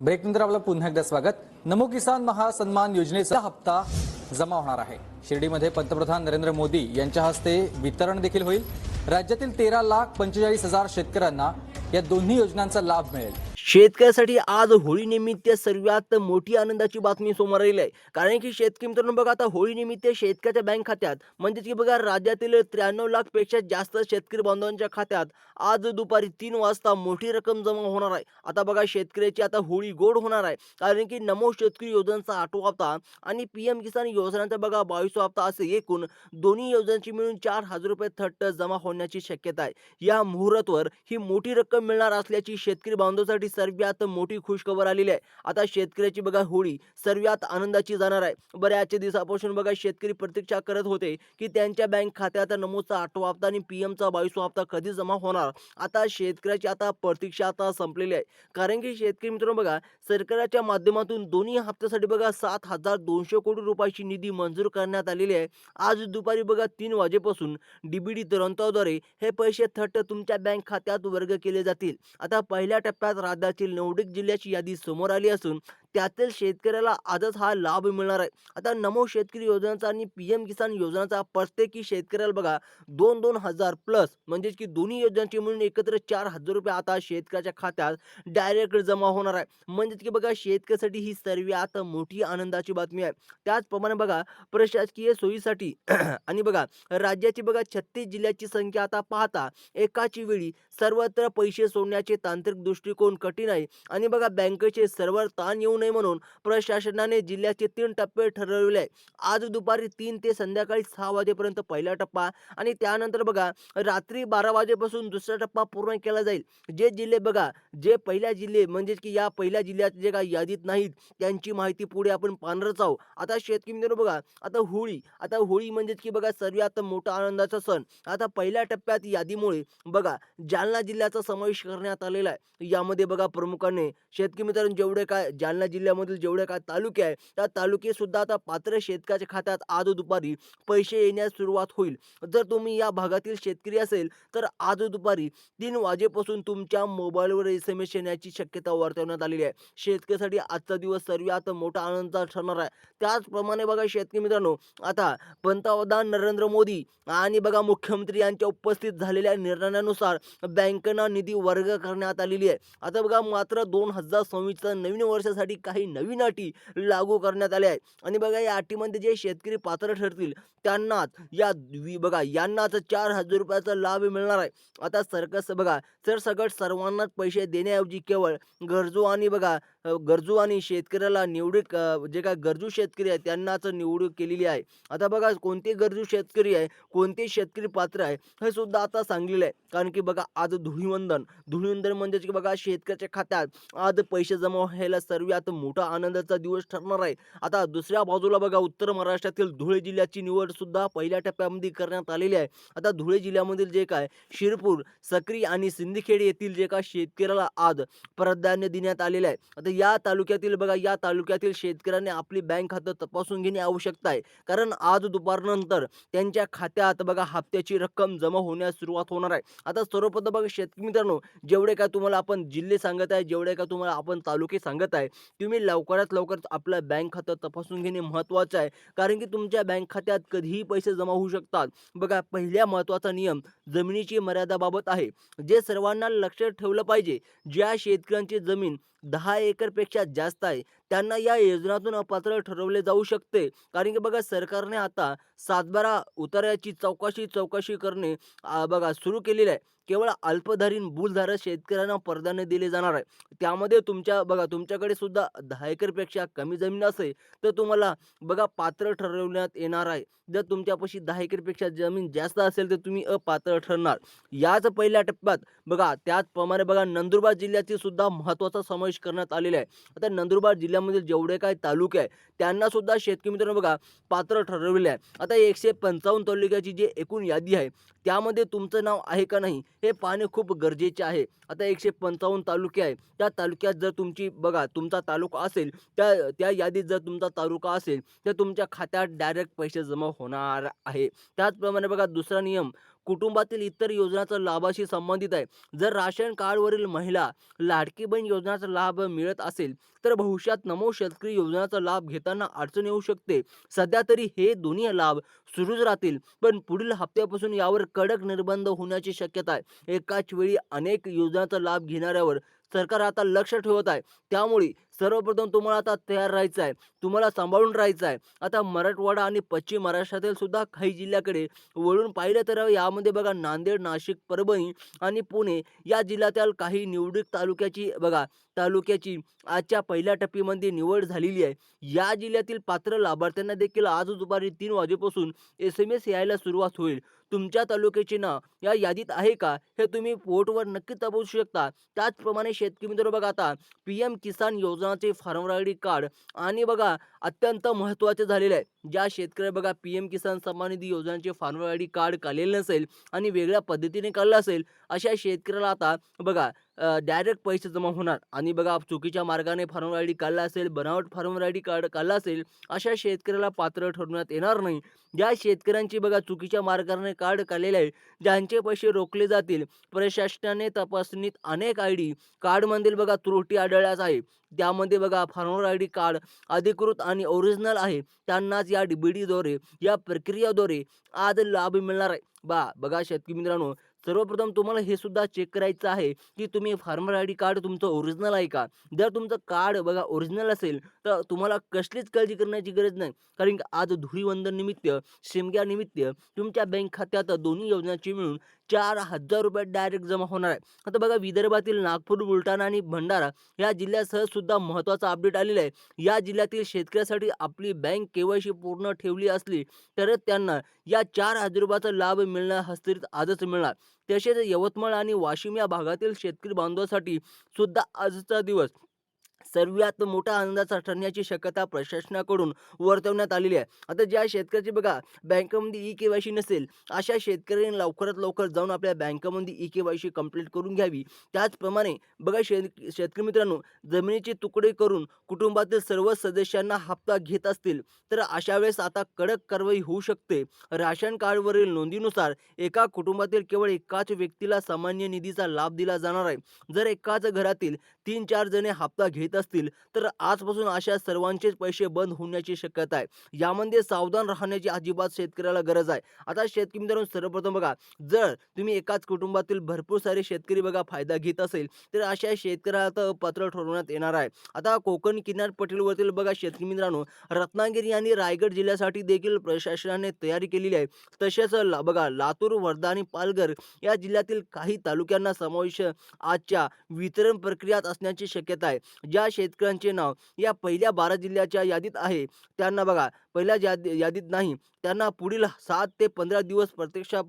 ब्रेकनंतर आपलं पुन्हा एकदा स्वागत। नमो किसान महासन्मान योजनेचा हप्ता जमा होणार आहे। शिर्डीमध्ये पंतप्रधान नरेंद्र मोदी यांच्या हस्ते वितरण देखील होईल। राज्यातील 13,45,000 शेतकऱ्यांना या दोन्ही योजनांचा लाभ मिळेल। शेतकऱ्यासाठी आज होळी निमित्त सर्वात मोठी आनंदाची बातमी समोर आली आहे। कारण की शेतकरी मित्रांनो बघा, आता होळी निमित्त शेतकऱ्याच्या बँक खात्यात म्हणजे की बघा राज्यातील 93 लाख पेक्षा जास्त शेतकरी बांधवांच्या खात्यात आज दुपारी 3 वाजता मोठी रक्कम जमा होणार आहे। आता बघा शेतकऱ्याची आता होळी गोड होणार आहे, कारण की नमो शेतकरी योजनेचा 8वा हप्ता आणि पीएम किसान योजनेचा बघा 22वा हप्ता असे एकूण दोन्ही योजनांची मिळून 4,000 रुपये थट्ट जमा होण्याची शक्यता आहे। या मुहूर्तावर ही मोठी रक्कम मिळणार असल्याची शेतकरी बांधवांसाठी सर्वात मोठी खुशखबर आलेली आहे। आता शेतकऱ्याची बघा होळी सर्वात आनंदाची जाणार आहे। बऱ्याच दिवसापासून बघा शेतकरी प्रतीक्षा करत होते की त्यांच्या बँक खात्यात नमोचा 8वा हप्ता आणि पीएमचा 22वा हप्ता कधी जमा होणार। आता शेतकऱ्याची आता प्रतीक्षा आता संपलेली आहे, कारण की शेतकरी मित्रांनो बघा सरकारच्या माध्यमातून दोन्ही हप्त्यासाठी बघा 7,200 कोटी रुपयाची निधी मंजूर करण्यात आलेली आहे। आज दुपारी बघा 3 वाजेपासून डीबीडी तंत्राद्वारे हे पैसे थेट तुमच्या बँक खात्यात वर्ग केले जातील। आता पहिल्या टप्प्यात राज्यातील 9 जिल्ह्याची यादी समोर आली असून त्यातील शेतकऱ्याला आजच हा लाभ मिळणार आहे। आता नमो शेतकरी योजनेचा आणि पीएम किसान योजनेचा प्रत्येकी शेतकऱ्याला बघा 2-2 हजार प्लस म्हणजे की दोन्ही योजनांची मिळून एकत्र 4,000 रुपये आता शेतकऱ्याच्या खात्यात डायरेक्ट जमा होणार आहे। म्हणजे की बघा शेतकऱ्यासाठी ही सर्वात मोठी आनंदाची बातमी आहे। त्याचप्रमाणे बघा प्रशासकीय सोयीसाठी आणि बघा राज्याची बघा 36 जिल्ह्याची संख्या आता पाहता एकाच वेळी सर्वत्र पैसे सोडण्याचे तांत्रिक दृष्टिकोन कठीण आहे आणि बघा बँकेचे सर्व्हर ताण येऊ नये म्हणून प्रशासनाने जिल्ह्याचे 3 टप्पे ठरवले आहे। आज दुपारी 3 ते संध्याकाळी 6 वाजेपर्यंत पहिला टप्पा आणि त्यानंतर बघा रात्री 12 वाजेपासून दुसरा टप्पा पूर्ण केला जाईल। जे जिल्हे बघा जे पहिल्या जिल्हे म्हणजे की या पहिल्या जिल्ह्यात जे काही यादीत नाहीत त्यांची माहिती पुढे आपण पाहणारच आहोत। आता शेतकरी मित्रांनो बघा आता होळी म्हणजे की बघा सर्वात मोठा आनंदाचा सण। आता पहिल्या टप्प्यात यादीमुळे बघा जालना जिल्ह्याचा समावेश करण्यात आलेला आहे। यामध्ये बघा प्रमुखाने शेतकरी मित्रांनो जेवढे काय जालना जिल्ह्यामधील जेवढे काय तालुके आहे त्या तालुके सुद्धा आता पात्र शेतकऱ्याच्या खात्यात आज दुपारी पैसे येण्यास सुरुवात होईल। जर तुम्ही या भागातील शेतकरी असेल तर आज दुपारी 3 वाजेपासून तुमच्या मोबाईलवर SMS येण्याची शक्यता वर्तवण्यात आलेली आहे। शेतकऱ्यासाठी आजचा दिवस सर्वात मोठा आनंदाचा ठरणार आहे। त्याचप्रमाणे बघा शेतकरी मित्रांनो आता पंतप्रधान नरेंद्र मोदी आणि बघा मुख्यमंत्री यांच्या उपस्थित झालेल्या निर्णयानुसार बँकेना निधी वर्ग करण्यात आलेली आहे। आता बघा मात्र 2026 नवीन वर्षासाठी काही नवीन अटी लागू करण्यात आल्या आहेत आणि बघा या अटीमध्ये जे शेतकरी पात्र ठरतील त्यांनाच यांनाच 4,000 रुपयाचा लाभ मिळणार आहे। आता सरसकट सर्वांनाच पैसे देण्याऐवजी केवळ गरजू आणि शेतकऱ्याला जे काय गरजू शेतकरी आहेत त्यांनाच निवड केलेली आहे। आता बघा कोणते गरजू शेतकरी आहे, कोणते शेतकरी पात्र आहे हे सुद्धा आता सांगलेलं आहे। कारण की बघा आज धुळीवंदन म्हणजे की बघा शेतकऱ्याच्या खात्यात आज पैसे जमा व्हायला सर्वात मोठा आनंदाचा दिवस ठरणार आहे। आता दुसऱ्या बाजूला बघा उत्तर महाराष्ट्रातील धुळे जिल्ह्याची निवड सुद्धा पहिल्या टप्प्यामध्ये करण्यात आलेली आहे। आता धुळे जिल्ह्यामधील जे काय शिरपूर, सक्री आणि सिंदखेड येथील जे काय शेतकऱ्याला आज प्राधान्य देण्यात आलेले आहे। आता या तालुक्यातील शेतकऱ्यांनी आपली बँक खातं तपासून घेणे आवश्यक आहे, कारण आज दुपारनंतर त्यांच्या खात्यात बघा हप्त्याची रक्कम जमा होण्यास सुरुवात होणार आहे। आता सर्वप्रथम बघा शेतकरी मित्रांनो जेवढे काय तुम्हाला आपण जिल्हे सांगत आहे, जेवढे काय तुम्हाला आपण तालुके सांगत आहे, तुम्ही लवकरात लवकर आपलं बँक खातं तपासून घेणे महत्त्वाचं आहे, कारण की तुमच्या बँक खात्यात कधीही पैसे जमा होऊ शकतात। बघा पहिला महत्त्वाचा नियम जमिनीची मर्यादाबाबत आहे, जे सर्वांना लक्षात ठेवलं पाहिजे। ज्या शेतकऱ्यांची जमीन 10 एकरपेक्षा जास्त आहे त्यांना या योजनातून अपात्र ठरवले जाऊ शकते, कारण की बघा सरकारने आता 7/12 उतार्याची चौकशी करणे बघा सुरू केलेली आहे। केवळ अल्पधारीन भूलधारक शेतकऱ्यांना प्राधान्य दिले जाणार आहे। त्यामध्ये तुमच्याकडे सुद्धा 10 एकरपेक्षा कमी जमीन असेल तर तुम्हाला बघा पात्र ठरवण्यात येणार आहे। जर तुमच्यापाशी 10 एकरपेक्षा जमीन जास्त असेल तर तुम्ही अपात्र ठरणार। याच पहिल्या टप्प्यात बघा त्याचप्रमाणे बघा नंदुरबार जिल्ह्याची सुद्धा महत्त्वाचा समावेश करण्यात आलेला आहे। आता नंदुरबार जिल्ह्यामधील जेवढे काही तालुके आहे त्यांना सुद्धा शेतकरी मित्रांनो बघा पात्र ठरवले आहे। आता 155 तालुक्याची जी एकूण यादी आहे त्यामध्ये तुमचं नाव आहे का नाही हे पाहणे खूप गरजेचे आहे। आता 155 तालुके आहे, त्या तालुक्यात जर तुमचा तालुका असेल त्या यादीत जर तुमचा तालुका असेल तर तुमच्या खात्यात डायरेक्ट पैसे जमा होणार आहे। त्याचप्रमाणे बघा दुसरा नियम कुटुंबातील इतर योजनांचा लाभाशी संबंधित आहे. जर राशन कार्डवरील महिला लाडकी बहीण योजनेचा लाभ मिळत असेल तर भविष्यात नमो शेतकरी योजनेचा लाभ घेताना अडचण येऊ शकते. सध्या तरी हे दोन्ही लाभ सुरूच राहतील, पण पुढील हप्त्यापासून यावर कडक निर्बंध होण्याची शक्यता आहे. एकाच वेळी अनेक योजनांचा लाभ घेणाऱ्यावर सरकार आता लक्ष ठेवत आहे. त्यामुळे सर्वप्रथम तुम्हाला आता तयार राहायचं आहे. तुम्हाला सांभाळून राहायचं आहे. आता मराठवाडा आणि पश्चिम महाराष्ट्रातील सुद्धा काही जिल्ह्याकडे वळून पाहिलं तर यामध्ये बघा नांदेड, नाशिक, परभणी आणि पुणे या जिल्ह्यातील काही निवडक तालुक्याची आजच्या पहिल्या टप्प्यामध्ये निवड झालेली आहे. या जिल्ह्यातील पात्र लाभार्थ्यांना देखील आज दुपारी 3 वाजेपासून SMS यायला सुरुवात होईल. तुमच्या तालुक्याचे नाव या यादीत आहे का हे तुम्ही पोर्टवर नक्की तपासू शकता. त्याचप्रमाणे शेतकरी मित्रांनो बघा आता PM किसान योजनाचे फार्मर ID कार्ड आणि बघा अत्यंत महत्त्वाचे झालेले आहे. ज्या शेतकऱ्या बघा PM किसान सन्मान निधी योजनेचे फार्मर ID कार्ड काढलेले नसेल आणि वेगळ्या पद्धतीने काढलं असेल अशा शेतकऱ्याला आता बघा डायरेक्ट पैसे जमा होणार आणि बघा चुकीच्या मार्गाने फार्मर ID काढला असेल, बनावट फार्मर ID कार्ड काढला असेल अशा शेतकऱ्याला पात्र ठरवण्यात येणार नाही. ज्या शेतकऱ्यांची बघा चुकीच्या मार्गाने कार्ड काढलेले आहे, ज्यांचे पैसे रोखले जातील, प्रशासनाने तपासणीत अनेक ID कार्डमधील बघा त्रुटी आढळल्यास आहे. त्यामध्ये बघा फार्मर ID कार्ड अधिकृत आणि ओरिजिनल आहे त्यांनाच या DBDद्वारे या प्रक्रियेद्वारे आज लाभ मिळणार आहे. बघा शेतकरी मित्रांनो, सर्वप्रथम तुम्हाला हे सुद्धा चेक करायचं आहे की तुम्ही फार्मर ID कार्ड तुमचं ओरिजिनल आहे का. जर तुमचं कार्ड बघा ओरिजिनल असेल तर तुम्हाला कसलीच काळजी करण्याची गरज नाही, कारण की आज धुळीवंदन निमित्त शिमग्यानिमित्त तुमच्या बँक खात्यात दोन्ही योजनांची मिळून 4,000 रुपये डायरेक्ट जमा होणार आहे. आता बघा विदर्भातील नागपूर, बुलढाणा आणि भंडारा या जिल्ह्यासह सुद्धा महत्त्वाचा अपडेट आलेला आहे. या जिल्ह्यातील शेतकऱ्यासाठी आपली बँक KYC पूर्ण ठेवली असली तरच त्यांना या 4,000 रुपयाचा लाभ मिळणार हस्तांतरित आजच मिळणार. तसेच यवतमाळ आणि वाशिम या भागातील शेतकरी बांधवांसाठी सुद्धा आजचा दिवस सर्वात मोठा आनंदाचा ठरण्याची शक्यता प्रशासनाकडून वर्तवण्यात आलेली आहे. आता ज्या शेतकऱ्याची बघा बँकेमध्ये KYC नसेल अशा शेतकऱ्यांनी लवकरात लवकर जाऊन आपल्या बँकेमध्ये KYC कंप्लीट करून घ्यावी. त्याचप्रमाणे बघा शेतकरी मित्रांनो, जमिनीचे तुकडे करून कुटुंबातील सर्व सदस्यांना हप्ता घेत असतील तर अशा वेळेस आता कडक कारवाई होऊ शकते. राशन कार्डवरील नोंदीनुसार एका कुटुंबातील केवळ एकाच व्यक्तीला सामान्य निधीचा लाभ दिला जाणार आहे. जर एकाच घरातील 3-4 जणे हप्ता घेत असतील तर आजपासून अशा सर्वांचेच पैसे बंद होण्याची शक्यता आहे. यामध्ये सावधान राहण्याची अजिबात शेतकऱ्याला गरज आहे. आता शेतकरी मित्रांनो, सर्वप्रथम बघा, जर तुम्ही एकाच कुटुंबातील भरपूर सारे शेतकरी बघा फायदा घेत असेल तर अशा शेतकऱ्याला पात्र ठरवण्यात येणार आहे. आता कोकण किनारपट्टीवरील बघा शेतकरी मित्रांनो, रत्नागिरी आणि रायगड जिल्ह्यासाठी देखील प्रशासनाने तयारी केलेली आहे. तसेच बघा लातूर, वर्धा आणि पालघर या जिल्ह्यातील काही तालुक्यांना समावेश आजच्या वितरण प्रक्रियेत असण्याची शक्यता आहे. ज्या शेतकऱ्यांचे नाव या पहिल्या 12 जिल्ह्याच्या यादीत आहे त्यांना बघा पहिल्या यादीत नाही, त्यांना पुढील 7 ते 15 दिवस प्रतीक्षा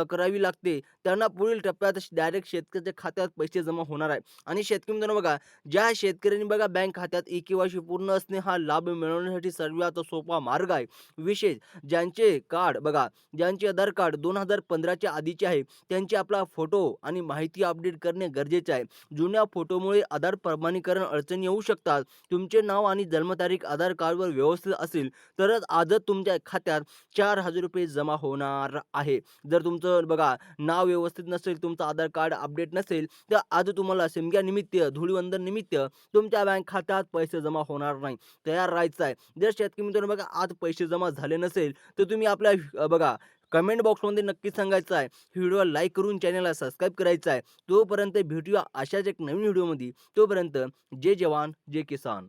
करावी लागते. त्यांना पुढील टप्प्यात डायरेक्ट शेतकऱ्याच्या खात्यात पैसे जमा होणार आहे. आणि शेतकरी मित्रांनो बघा, ज्या शेतकऱ्यांनी बघा बँक खात्यात KYC पूर्ण असणे हा लाभ मिळवण्यासाठी सर्वात सोपा मार्ग आहे. विशेष ज्यांचे कार्ड बघा, ज्यांचे आधार कार्ड 2015च्या आधीचे आहे त्यांचे आपला फोटो आणि माहिती अपडेट करणे गरजेचे आहे. जुन्या फोटोमुळे आधार प्रमाणीकरण अडचणी येऊ शकतात. तुमचे नाव आणि जन्मतारीख आधार कार्डवर व्यवस्थित असेल तरच आजच तुमच्या खात्यात 4,000 रुपये जमा होणार आहे. जर तुमचं बघा नाव व्यवस्थित नसेल, तुमचं आधार कार्ड अपडेट नसेल तर आज तुम्हाला शिमग्यानिमित्त, धुळीवंदन निमित्त तुमच्या बँक खात्यात पैसे जमा होणार नाही. तयार राहायचं आहे. जर शेतकरी मित्रांनो बघा आज पैसे जमा झाले नसेल तर तुम्ही आपल्या बघा कमेंट बॉक्समध्ये नक्की सांगायचं आहे. व्हिडिओ लाईक करून चॅनलला सबस्क्राईब करायचं आहे. तोपर्यंत भेटूया अशाच एक नवीन व्हिडिओमध्ये. तोपर्यंत जय जवान जय किसान.